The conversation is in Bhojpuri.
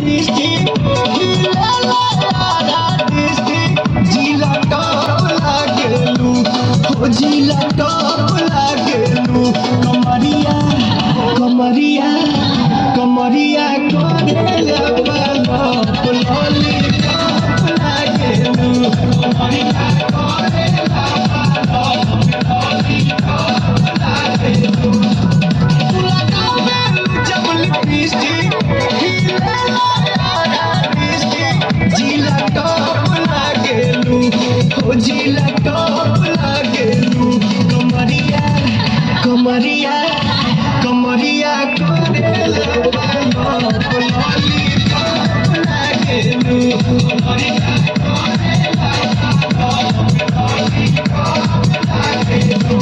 डिस्ट्रिक्ट जिला टॉप लागेलू हो जिला टॉप लागेलू कमरिया कमरिया कमरिया करेला बालप लॉलीपॉप लागेलू कमरिया करेला बालप लॉलीपॉप लागेलू जिला टॉप लागेलू हो जिला टॉप लागेलू कमरिया कमरिया कमरिया करेला बालप लॉलीपॉप लागेलू कमरिया करेला बालप लॉलीपॉप लागेलू